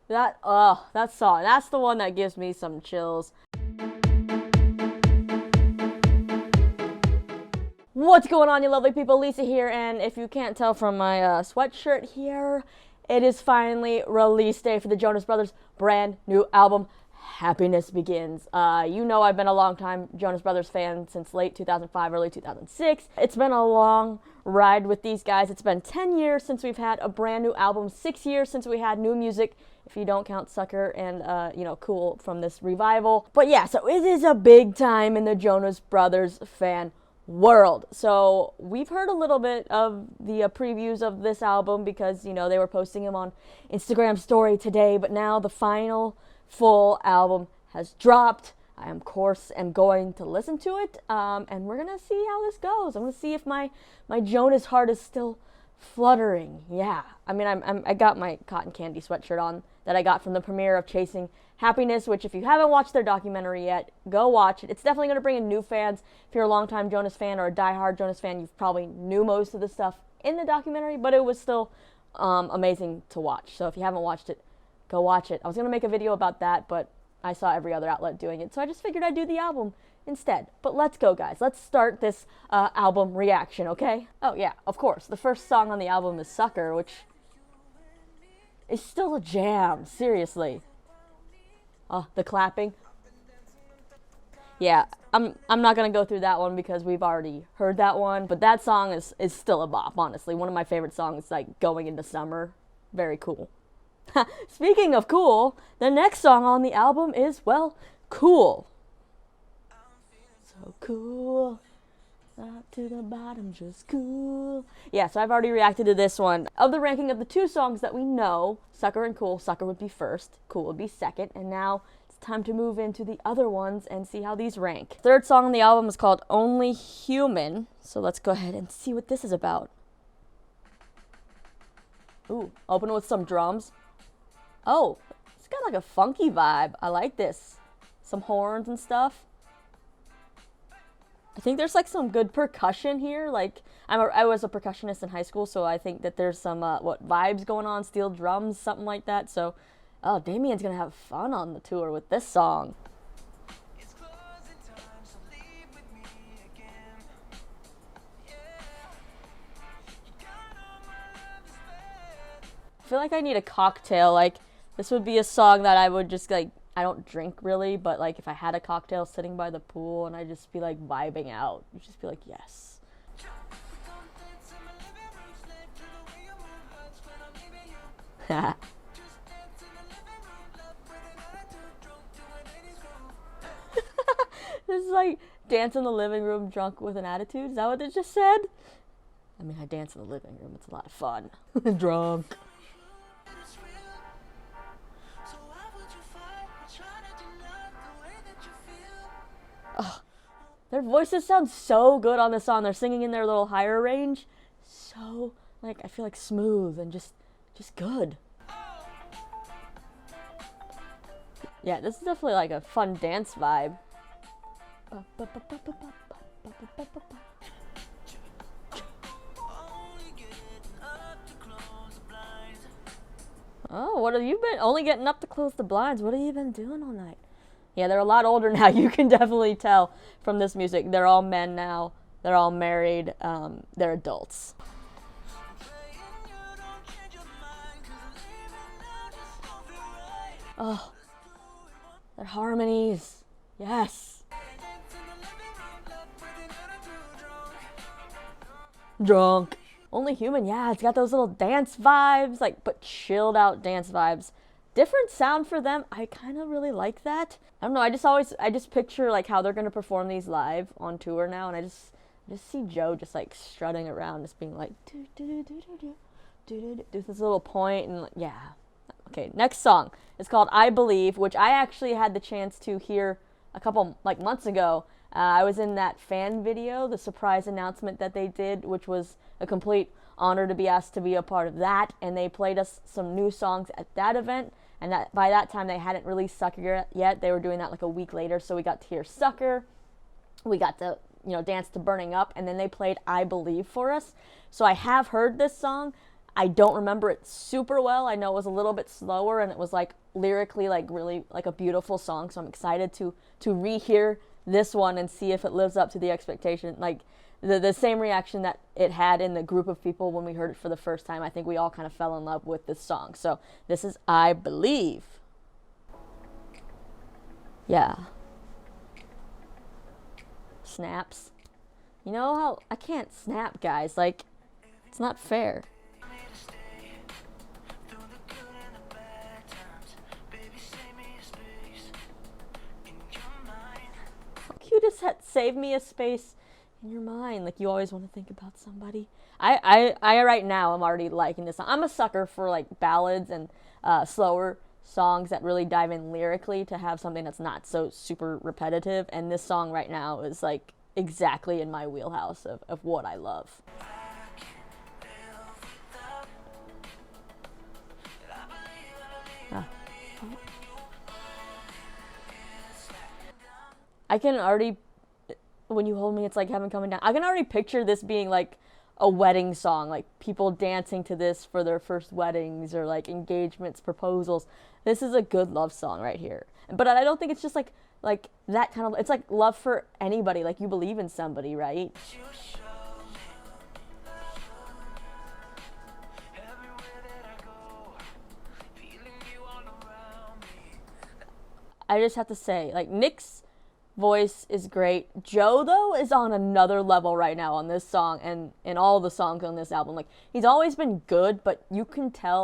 That song. That's the one that gives me some chills. What's going on, you lovely people? Lisa here, and if you can't tell from my sweatshirt here, it is finally release day for the Jonas Brothers' brand new album, Happiness Begins. You know I've been a long time Jonas Brothers fan since late 2005, early 2006. It's been a long ride with these guys. It's been 10 years since we've had a brand new album, 6 years since we had new music, if you don't count Sucker and, Cool from this revival. But yeah, so it is a big time in the Jonas Brothers fan world. So we've heard a little bit of the previews of this album because, they were posting them on Instagram story today, but now the final full album has dropped. I, of course, am going to listen to it, and we're going to see how this goes. I'm going to see if my Jonas heart is still fluttering. Yeah. I mean, I got my cotton candy sweatshirt on that I got from the premiere of Chasing Happiness, which if you haven't watched their documentary yet, go watch it. It's definitely going to bring in new fans. If you're a longtime Jonas fan or a diehard Jonas fan, you probably knew most of the stuff in the documentary, but it was still amazing to watch. So if you haven't watched it, go watch it. I was going to make a video about that, but I saw every other outlet doing it, so I just figured I'd do the album instead. But let's go, guys. Let's start this album reaction, okay? Oh, yeah, of course. The first song on the album is Sucker, which is still a jam, seriously. Oh, the clapping. Yeah, I'm not going to go through that one because we've already heard that one, but that song is still a bop, honestly. One of my favorite songs, like, going into summer. Very cool. Speaking of cool, the next song on the album is, well, Cool. So cool. Up to the bottom, just cool. Yeah, so I've already reacted to this one. Of the ranking of the two songs that we know, Sucker and Cool, Sucker would be first, Cool would be second, and now it's time to move into the other ones and see how these rank. Third song on the album is called Only Human, so let's go ahead and see what this is about. Ooh, open with some drums. Oh, it's got like a funky vibe. I like this. Some horns and stuff. I think there's like some good percussion here. Like I was a percussionist in high school, so I think that there's some vibes going on, steel drums, something like that. So, oh, Damien's gonna have fun on the tour with this song. I feel like I need a cocktail. Like this would be a song that I would just like. I don't drink really, but like if I had a cocktail sitting by the pool and I'd just be like vibing out, you'd just be like, yes. This is like dance in the living room drunk with an attitude. Is that what it just said? I mean, I dance in the living room. It's a lot of fun. Drunk. Oh, their voices sound so good on this song. They're singing in their little higher range. So, like, I feel like smooth and just good. Yeah, this is definitely like a fun dance vibe. Oh, what have you been? Only getting up to close the blinds. What have you been doing all night? Yeah, they're a lot older now. You can definitely tell from this music. They're all men now. They're all married. They're adults. Oh, their harmonies. Yes. Drunk. Only Human. Yeah, it's got those little dance vibes, like, but chilled out dance vibes. Different sound for them. I kind of really like that. I don't know. I just picture like how they're gonna perform these live on tour now, and I just see Joe just like strutting around, just being like do this little point and like, yeah. Okay, next song is called I Believe, which I actually had the chance to hear a couple like months ago. I was in that fan video, the surprise announcement that they did, which was a complete honor to be asked to be a part of that, and they played us some new songs at that event. And that by that time they hadn't released Sucker yet. They were doing that like a week later, so we got to hear Sucker. We got to, dance to Burning Up, and then they played I Believe for us. So I have heard this song. I don't remember it super well. I know it was a little bit slower and it was like lyrically like really like a beautiful song. So I'm excited to rehear this one and see if it lives up to the expectation. Like the same reaction that it had in the group of people when we heard it for the first time. I think we all kind of fell in love with this song. So this is I Believe. Yeah. Snaps. You know how I can't snap, guys. Like, it's not fair. How cute is that? Save me a space in your mind. Like, you always want to think about somebody. I right now I'm already liking this song. I'm a sucker for like ballads and slower songs that really dive in lyrically to have something that's not so super repetitive. And this song right now is like exactly in my wheelhouse of what I love. I can already, when you hold me, it's like heaven coming down. I can already picture this being like a wedding song, like people dancing to this for their first weddings or like engagements, proposals. This is a good love song right here. But I don't think it's just like that kind of, it's like love for anybody, like you believe in somebody, right? I just have to say, like, Nick's voice is great. Joe, though, is on another level right now on this song and in all the songs on this album. Like, he's always been good, but you can tell,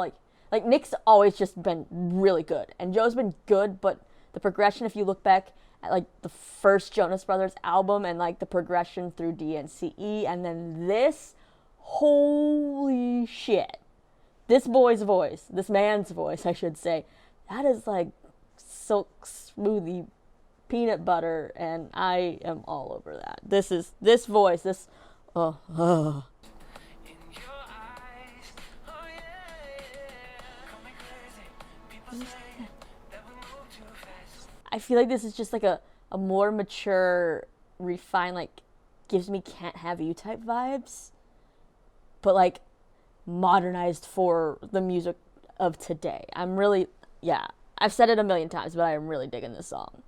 like Nick's always just been really good. And Joe's been good, but the progression, if you look back at, like, the first Jonas Brothers album and, like, the progression through DNCE and then this, holy shit. This boy's voice, this man's voice, I should say, that is, like, silk smoothie peanut butter, and I am all over that. This voice, this I feel like this is just like a more mature, refined, like gives me Can't Have You type vibes, but like modernized for the music of today. I'm really, yeah, I've said it a million times, but I am really digging this song.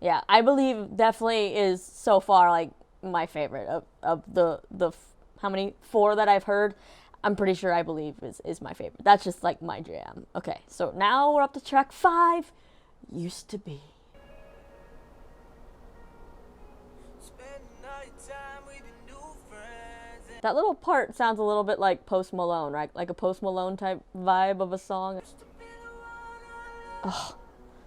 Yeah, I Believe definitely is so far like my favorite of the how many 4 that I've heard. I'm pretty sure I Believe is my favorite. That's just like my jam. Okay, so now we're up to track 5, Used to Be. That little part sounds a little bit like Post Malone, right? Like a Post Malone type vibe of a song. Oh,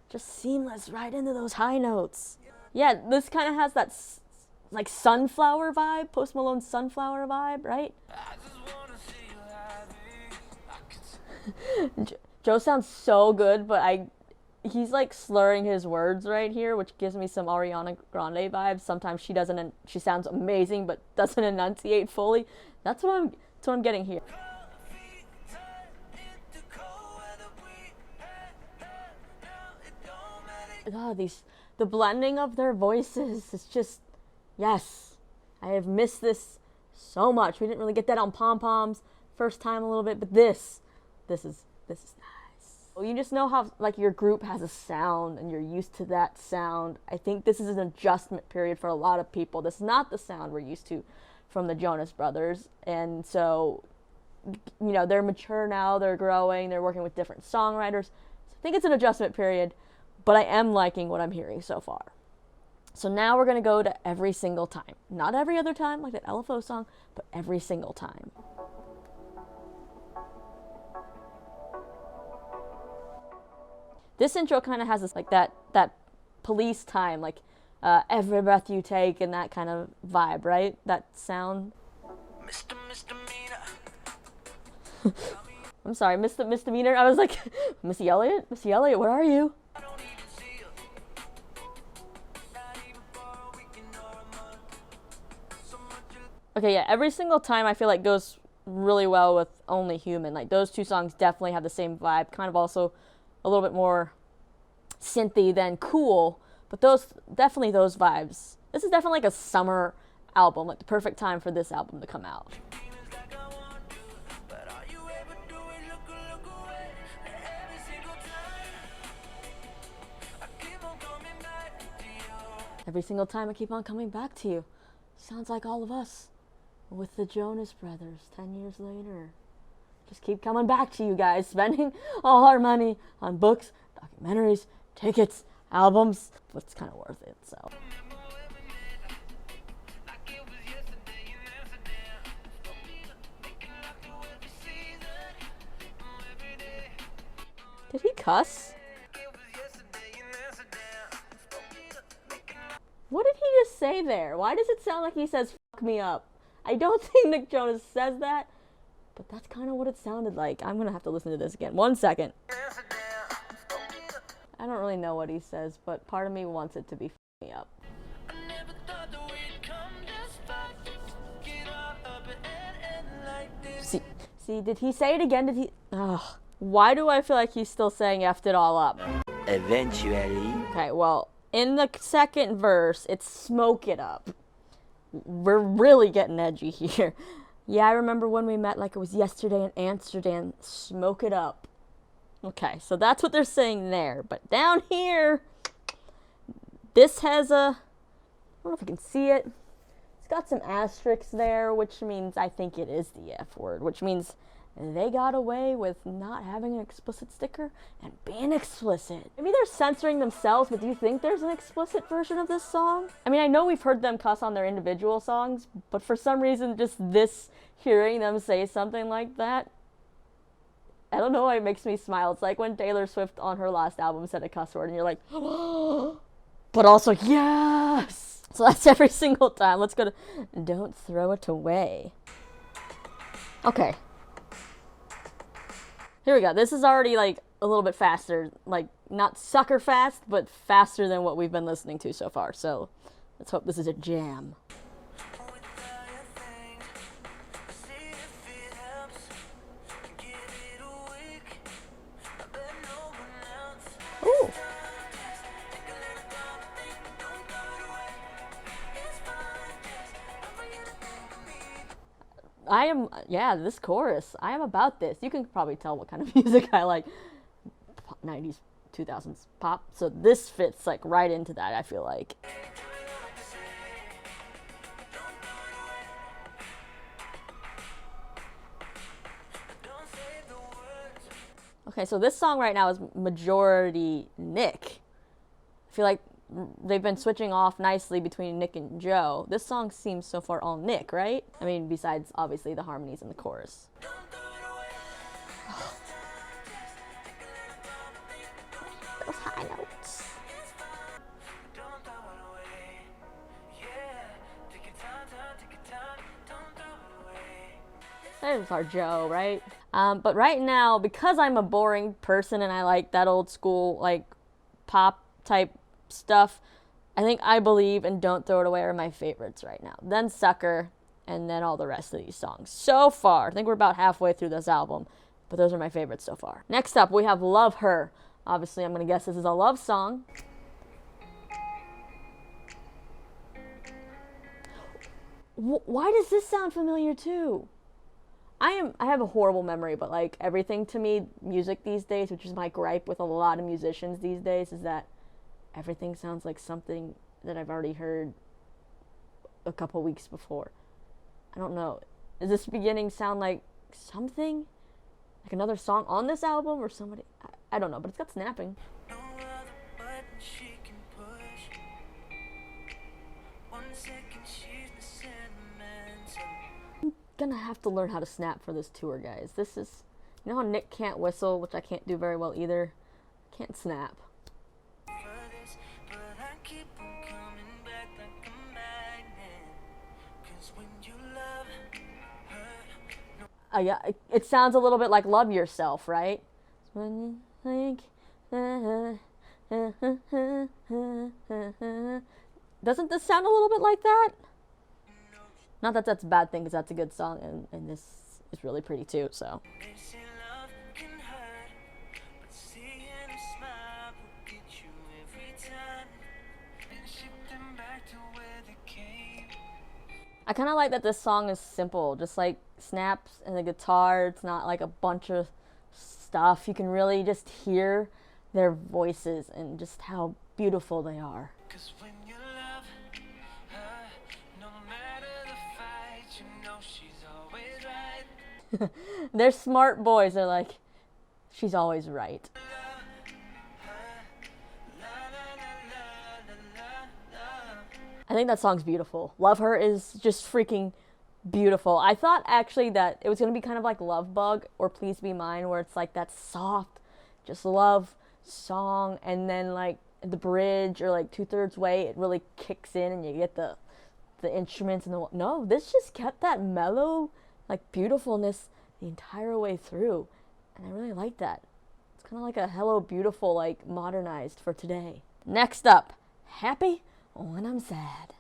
just seamless right into those high notes. Yeah, this kind of has that like Sunflower vibe, Post Malone's Sunflower vibe, right? Joe sounds so good, but he's like slurring his words right here, which gives me some Ariana Grande vibes. Sometimes she sounds amazing, but doesn't enunciate fully. That's what I'm getting here. God, the blending of their voices is just, yes, I have missed this so much. We didn't really get that on Pom Poms first time a little bit, but this is nice. Well, you just know how like your group has a sound and you're used to that sound. I think this is an adjustment period for a lot of people. This is not the sound we're used to from the Jonas Brothers, and so you know they're mature now, they're growing, they're working with different songwriters. So I think it's an adjustment period, but I am liking what I'm hearing so far. So now we're gonna go to Every Single Time. Not every other time like that LFO song, but every single time. This intro kind of has this like that Police time, like every breath you take and that kind of vibe, right? That sound. I'm sorry, misdemeanor. I was like, Missy Elliott, where are you? Okay, yeah, Every Single Time I feel like goes really well with Only Human. Like those two songs definitely have the same vibe, kind of also a little bit more synthy than Cool, But those, definitely those vibes. This is definitely like a summer album, like the perfect time for this album to come out. Every single time I keep on coming back to you. Sounds like all of us with the Jonas Brothers 10 years later. Just keep coming back to you guys, spending all our money on books, documentaries, tickets, albums. But it's kind of worth it, so. Did he cuss? What did he just say there? Why does it sound like he says fuck me up? I don't think Nick Jonas says that, but that's kind of what it sounded like. I'm gonna have to listen to this again. 1 second. I don't really know what he says, but part of me wants it to be fuck me up. See, did he say it again? Did he? Ugh. Why do I feel like he's still saying effed it all up? Eventually. Okay, well, in the second verse, it's smoke it up. We're really getting edgy here. Yeah, I remember when we met like it was yesterday in Amsterdam. Smoke it up. Okay, so that's what they're saying there. But down here, this has a, I don't know if you can see it. It's got some asterisks there, which means I think it is the F word, which means they got away with not having an explicit sticker and being explicit. Maybe they're censoring themselves, but do you think there's an explicit version of this song? I mean, I know we've heard them cuss on their individual songs, but for some reason, just this, hearing them say something like that, I don't know why it makes me smile. It's like when Taylor Swift on her last album said a cuss word and you're like, oh, but also, yes! So that's every single time. Let's go to Don't Throw It Away. Okay. Here we go. This is already like a little bit faster, like not sucker fast, but faster than what we've been listening to so far. So let's hope this is a jam. Ooh. This chorus, I am about this. You can probably tell what kind of music I like. 90s, 2000s pop. So this fits like right into that, I feel like. Okay, so this song right now is majority Nick. I feel like they've been switching off nicely between Nick and Joe. This song seems so far all Nick, right? I mean, besides obviously the harmonies in the chorus. Those high notes. There's our Joe, right? But right now, because I'm a boring person and I like that old school, like, pop type stuff, I think I Believe and Don't Throw It Away are my favorites right now. Then Sucker, and then all the rest of these songs. So far, I think we're about halfway through this album, but those are my favorites so far. Next up, we have Love Her. Obviously, I'm going to guess this is a love song. Why does this sound familiar too? I have a horrible memory, but like everything to me, music these days, which is my gripe with a lot of musicians these days, is that everything sounds like something that I've already heard a couple weeks before. I don't know. Does this beginning sound like something? Like another song on this album or somebody? I don't know, but it's got snapping. I'm gonna have to learn how to snap for this tour, guys. This is, you know how Nick can't whistle, which I can't do very well either? I can't snap. Yeah, it sounds a little bit like Love Yourself, right? When you think, doesn't this sound a little bit like that? Not that that's a bad thing, because that's a good song, and this is really pretty too, so. I kind of like that this song is simple, just like snaps and the guitar. It's not like a bunch of stuff. You can really just hear their voices and just how beautiful they are. 'Cause when you love her, no matter the fight, you know she's always right. They're smart boys. They're like, she's always right. I think that song's beautiful. Love Her is just freaking beautiful. I thought actually that it was going to be kind of like Love Bug or Please Be Mine, where it's like that soft, just love song, and then like the bridge or like 2/3 way, it really kicks in and you get the instruments and the... No, this just kept that mellow, like beautifulness the entire way through. And I really like that. It's kind of like a Hello Beautiful, like modernized for today. Next up, Happy When I'm Sad.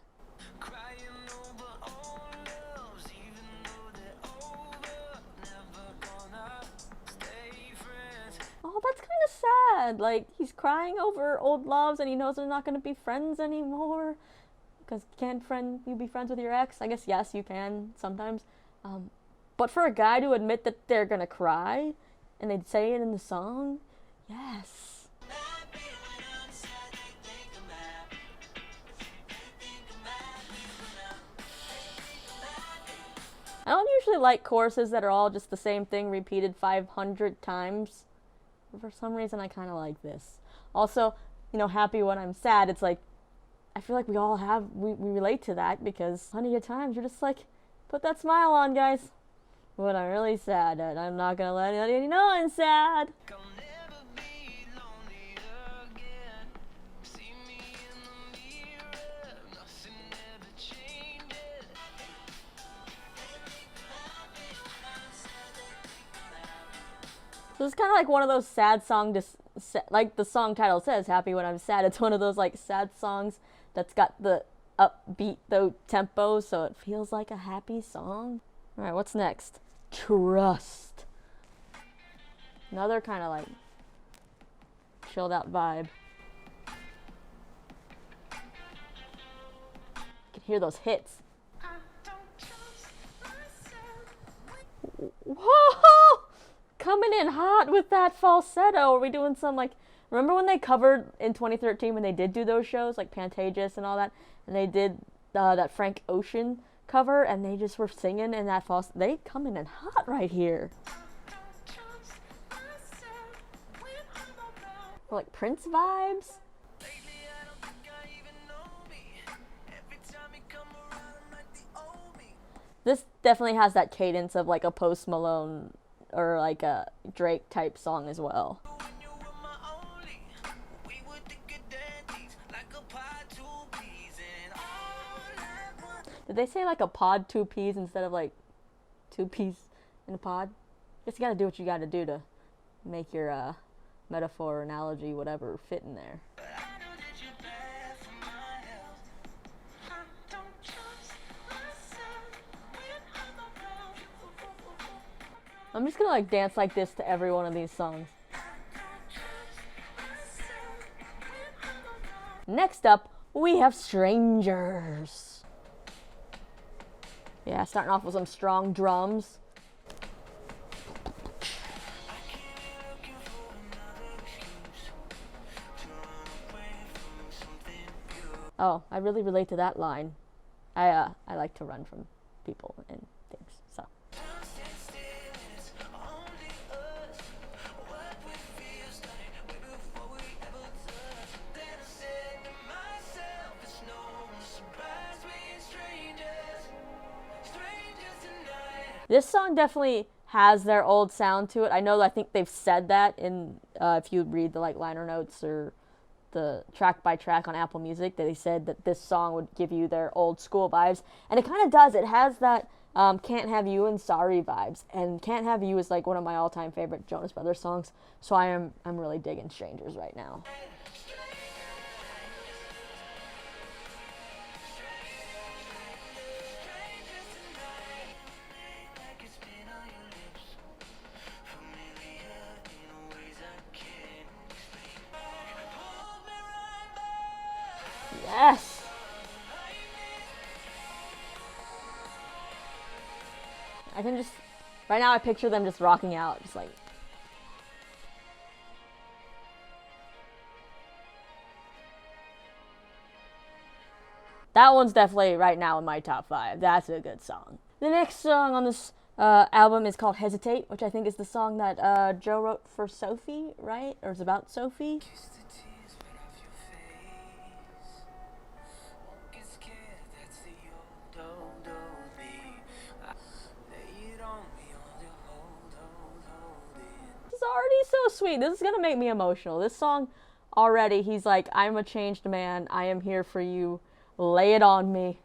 Oh, that's kind of sad. Like, he's crying over old loves and he knows they're not going to be friends anymore. Because can't you be friends with your ex? I guess yes, you can sometimes. But for a guy to admit that they're going to cry and they'd say it in the song, yes. I don't usually like choruses that are all just the same thing repeated 500 times. For some reason, I kind of like this. Also, you know, Happy When I'm Sad, it's like, I feel like we relate to that because plenty of times you're just like, put that smile on, guys. When I'm really sad, and I'm not going to let anybody know I'm sad. So it's kind of like one of those sad songs, like the song title says, Happy When I'm Sad. It's one of those like sad songs that's got the upbeat though tempo, so it feels like a happy song. All right, what's next? Trust. Another kind of like chilled out vibe. You can hear those hits. Whoa! Coming in hot with that falsetto. Are we doing some like... Remember when they covered in 2013 when they did do those shows like Pantages and all that, and they did that Frank Ocean cover and they just were singing in that falsetto? They coming in hot right here. Or like Prince vibes. This definitely has that cadence of like a Post Malone or like a Drake type song as well. Did they say like a pod 2 peas instead of like 2 peas in a pod? Just gotta do what you gotta do to make your metaphor, analogy, whatever fit in there. I'm just gonna like dance like this to every one of these songs. Next up, we have Strangers. Yeah, starting off with some strong drums. Oh, I really relate to that line. I like to run from people and things, so. This song definitely has their old sound to it. I think they've said that in, if you read the like liner notes or the track by track on Apple Music, that they said that this song would give you their old school vibes. And it kind of does. It has that Can't Have You and Sorry vibes. And Can't Have You is like one of my all-time favorite Jonas Brothers songs. So I'm really digging Strangers right now. Yes! I can just, right now I picture them just rocking out, just like. That one's definitely right now in my top 5. That's a good song. The next song on this album is called Hesitate, which I think is the song that Joe wrote for Sophie, right? Or is about Sophie? It's already so sweet. This is gonna make me emotional. This song already, he's like, I'm a changed man. I am here for you. Lay it on me.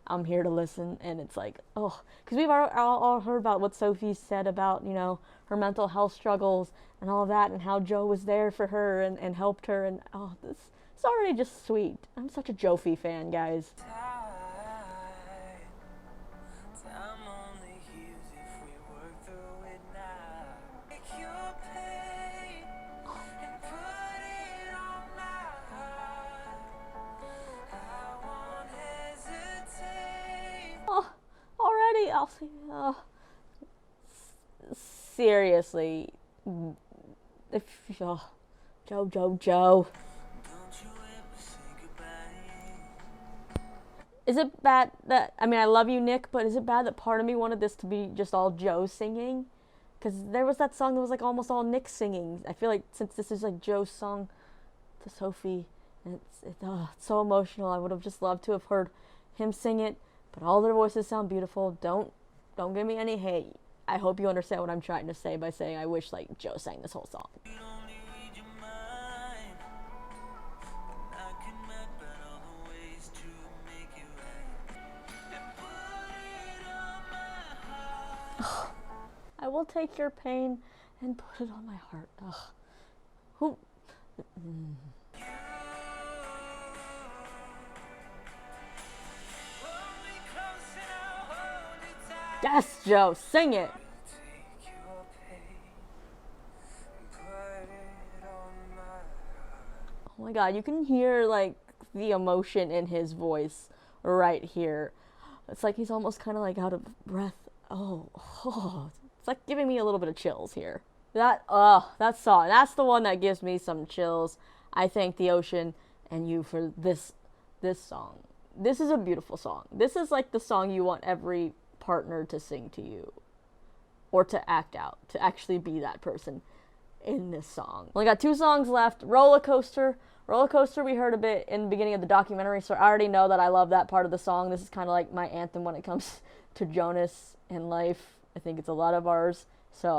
I'm here to listen. And it's like, oh, because we've all heard about what Sophie said about, you know, her mental health struggles and all of that, and how Joe was there for her and helped her. And oh, this is already just sweet. I'm such a Jophie fan, guys. Already, I'll say, seriously, if Joe. Is it bad that, I mean, I love you, Nick, but is it bad that part of me wanted this to be just all Joe singing? Because there was that song that was like almost all Nick singing. I feel like since this is like Joe's song to Sophie, and it's so emotional, I would have just loved to have heard him sing it. But all their voices sound beautiful. Don't give me any hate. I hope you understand what I'm trying to say by saying I wish like Joe sang this whole song. I will take your pain and put it on my heart. Ugh. Who? Yes, Joe, sing it. Oh my God, you can hear like the emotion in his voice right here. It's like he's almost kind of like out of breath. Oh, it's like giving me a little bit of chills here. That song, that's the one that gives me some chills. I thank the ocean and you for this song. This is a beautiful song. This is like the song you want every partner to sing to you, or to act out, to actually be that person in this song. Only got 2 songs left. Rollercoaster we heard a bit in the beginning of the documentary, so I already know that I love that part of the song. This is kind of like my anthem when it comes to Jonas and life. I think it's a lot of ours, so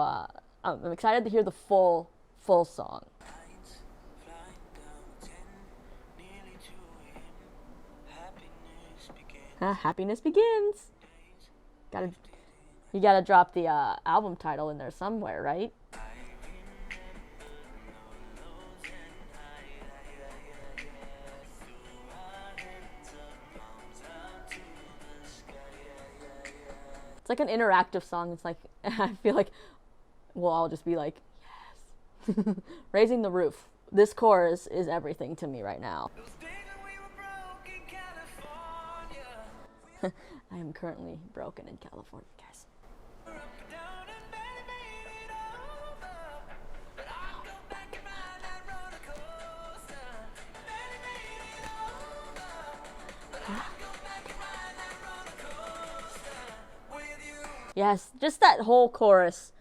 I'm excited to hear the full song. Happiness begins. You gotta drop the album title in there somewhere, right? It's like an interactive song. It's like, I feel like we'll all just be like, yes. Raising the roof. This chorus is everything to me right now. I am currently broken in California, guys. Yes, just that whole chorus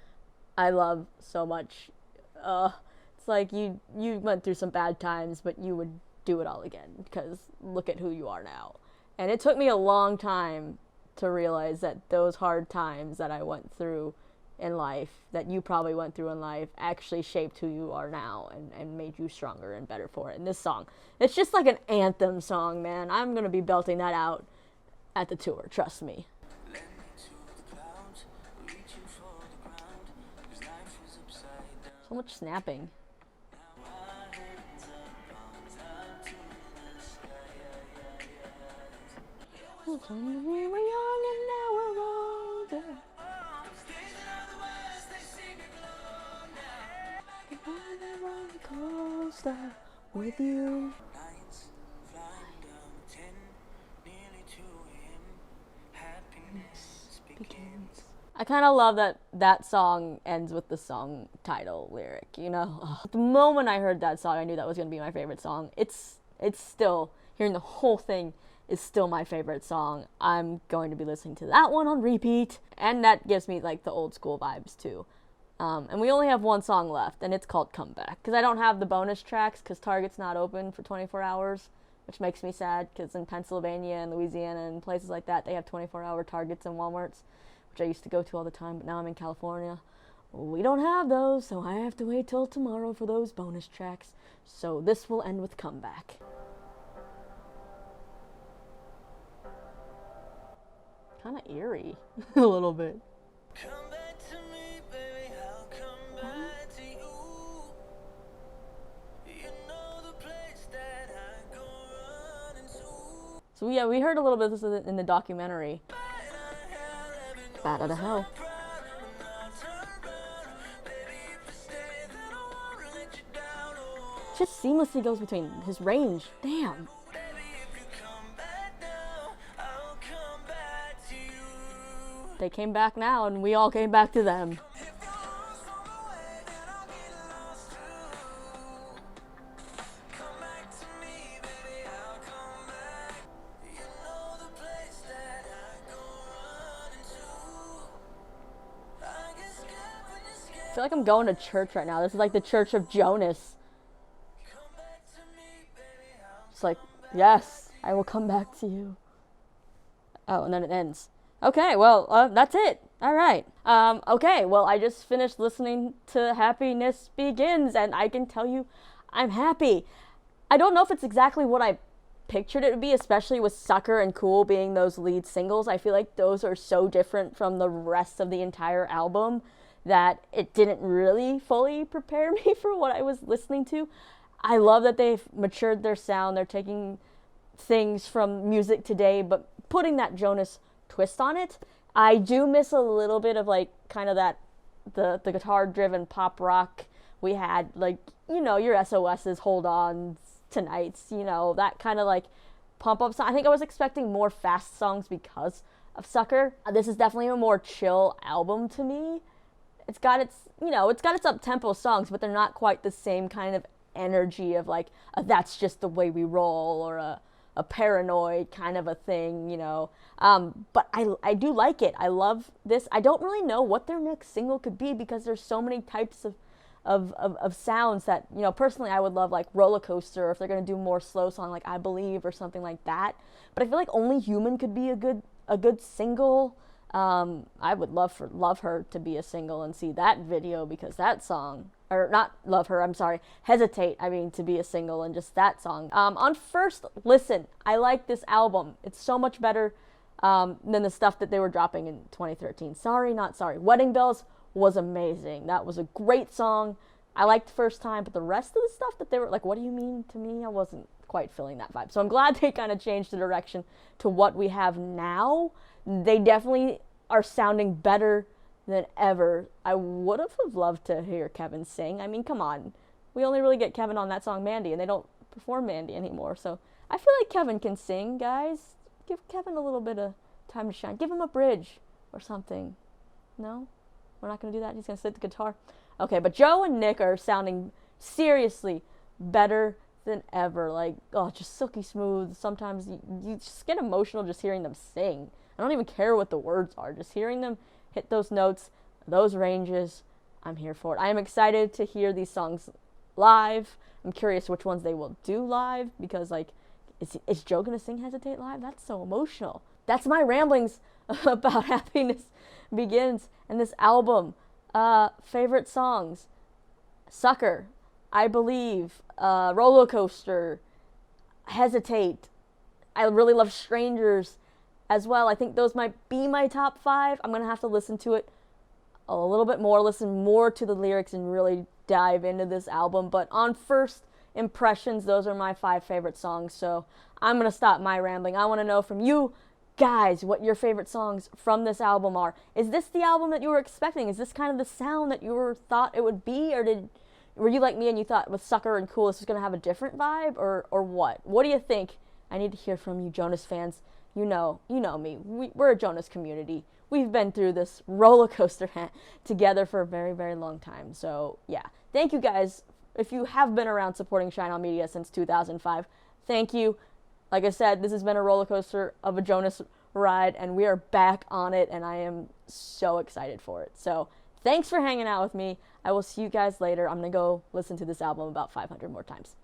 I love so much. It's like you went through some bad times, but you would do it all again, because look at who you are now. And it took me a long time to realize that those hard times that I went through in life, that you probably went through in life, actually shaped who you are now and made you stronger and better for it. And this song, it's just like an anthem song, man. I'm going to be belting that out at the tour, trust me. So much snapping. We were young and now we're older. On the rollercoaster with you. I kind of love that that song ends with the song title lyric, you know? Ugh. The moment I heard that song, I knew that was going to be my favorite song. It's still, hearing the whole thing is still my favorite song. I'm going to be listening to that one on repeat, and that gives me like the old school vibes too. And we only have one song left, and it's called Comeback, because I don't have the bonus tracks because Target's not open for 24 hours, which makes me sad, because in Pennsylvania and Louisiana and places like that, they have 24-hour Targets and Walmarts, which I used to go to all the time, but now I'm in California. We don't have those, so I have to wait till tomorrow for those bonus tracks. So this will end with Comeback. Kind of eerie, a little bit. Come back to me, baby, I'll come back to you. You know the place that I go running to. So yeah, we heard a little bit of this in the documentary. Bad out of hell. Just seamlessly goes between his range. Damn. They came back now, and we all came back to them. I feel like I'm going to church right now. This is like the church of Jonas. It's like, yes, I will come back to you. Oh, and then it ends. Okay, well, that's it. All right. Okay, well, I just finished listening to Happiness Begins, and I can tell you I'm happy. I don't know if it's exactly what I pictured it to be, especially with Sucker and Cool being those lead singles. I feel like those are so different from the rest of the entire album that it didn't really fully prepare me for what I was listening to. I love that they've matured their sound. They're taking things from music today, but putting that Jonas twist on it. I do miss a little bit of like kind of that the guitar driven pop rock we had, like, you know, your SOS's, Hold On Tonight's, you know, that kind of like pump up song. I think I was expecting more fast songs because of Sucker. This is definitely a more chill album to me. It's got its, you know, it's got its up-tempo songs, but they're not quite the same kind of energy of like That's Just the Way We Roll or a Paranoid kind of a thing, you know. But I do like it. I love this. I don't really know what their next single could be because there's so many types of sounds that, you know, personally I would love like Rollercoaster, or if they're going to do more slow song like I Believe or something like that. But I feel like Only Human could be a good single. I would love her to be a single and see that video, because that song, or not Love Her, I'm sorry, Hesitate, I mean, to be a single, and just that song. On first listen, I like this album. It's so much better than the stuff that they were dropping in 2013. Sorry, Not Sorry. Wedding Bells was amazing. That was a great song. I liked the first time, but the rest of the stuff that they were like, What Do You Mean to Me? I wasn't quite feeling that vibe. So I'm glad they kind of changed the direction to what we have now. They definitely are sounding better than ever. I would have loved to hear Kevin sing. I mean, come on. We only really get Kevin on that song Mandy, and they don't perform Mandy anymore. So I feel like Kevin can sing, guys. Give Kevin a little bit of time to shine. Give him a bridge or something. No? We're not going to do that? He's going to sit the guitar? Okay, but Joe and Nick are sounding seriously better than ever. Like, oh, just silky smooth. Sometimes you just get emotional just hearing them sing. I don't even care what the words are. Just hearing them hit those notes, those ranges, I'm here for it. I am excited to hear these songs live. I'm curious which ones they will do live, because, like, is Joe going to sing Hesitate live? That's so emotional. That's my ramblings about Happiness Begins and this album. Favorite songs: Sucker, I Believe, Rollercoaster, Hesitate. I really love Strangers as well. I think those might be my top 5. I'm going to have to listen to it a little bit more, listen more to the lyrics, and really dive into this album. But on first impressions, those are my 5 favorite songs. So I'm going to stop my rambling. I want to know from you guys what your favorite songs from this album are. Is this the album that you were expecting? Is this kind of the sound that you thought it would be? Or were you like me and you thought with Sucker and Cool this was going to have a different vibe? Or what? What do you think? I need to hear from you, Jonas fans. You know me. We're a Jonas community. we've been through this roller coaster together for a very, very long time. So yeah, thank you guys. If you have been around supporting Shine On Media since 2005, thank you. Like I said, this has been a roller coaster of a Jonas ride, and we are back on it, and I am so excited for it. So thanks for hanging out with me. I will see you guys later. I'm going to go listen to this album about 500 more times.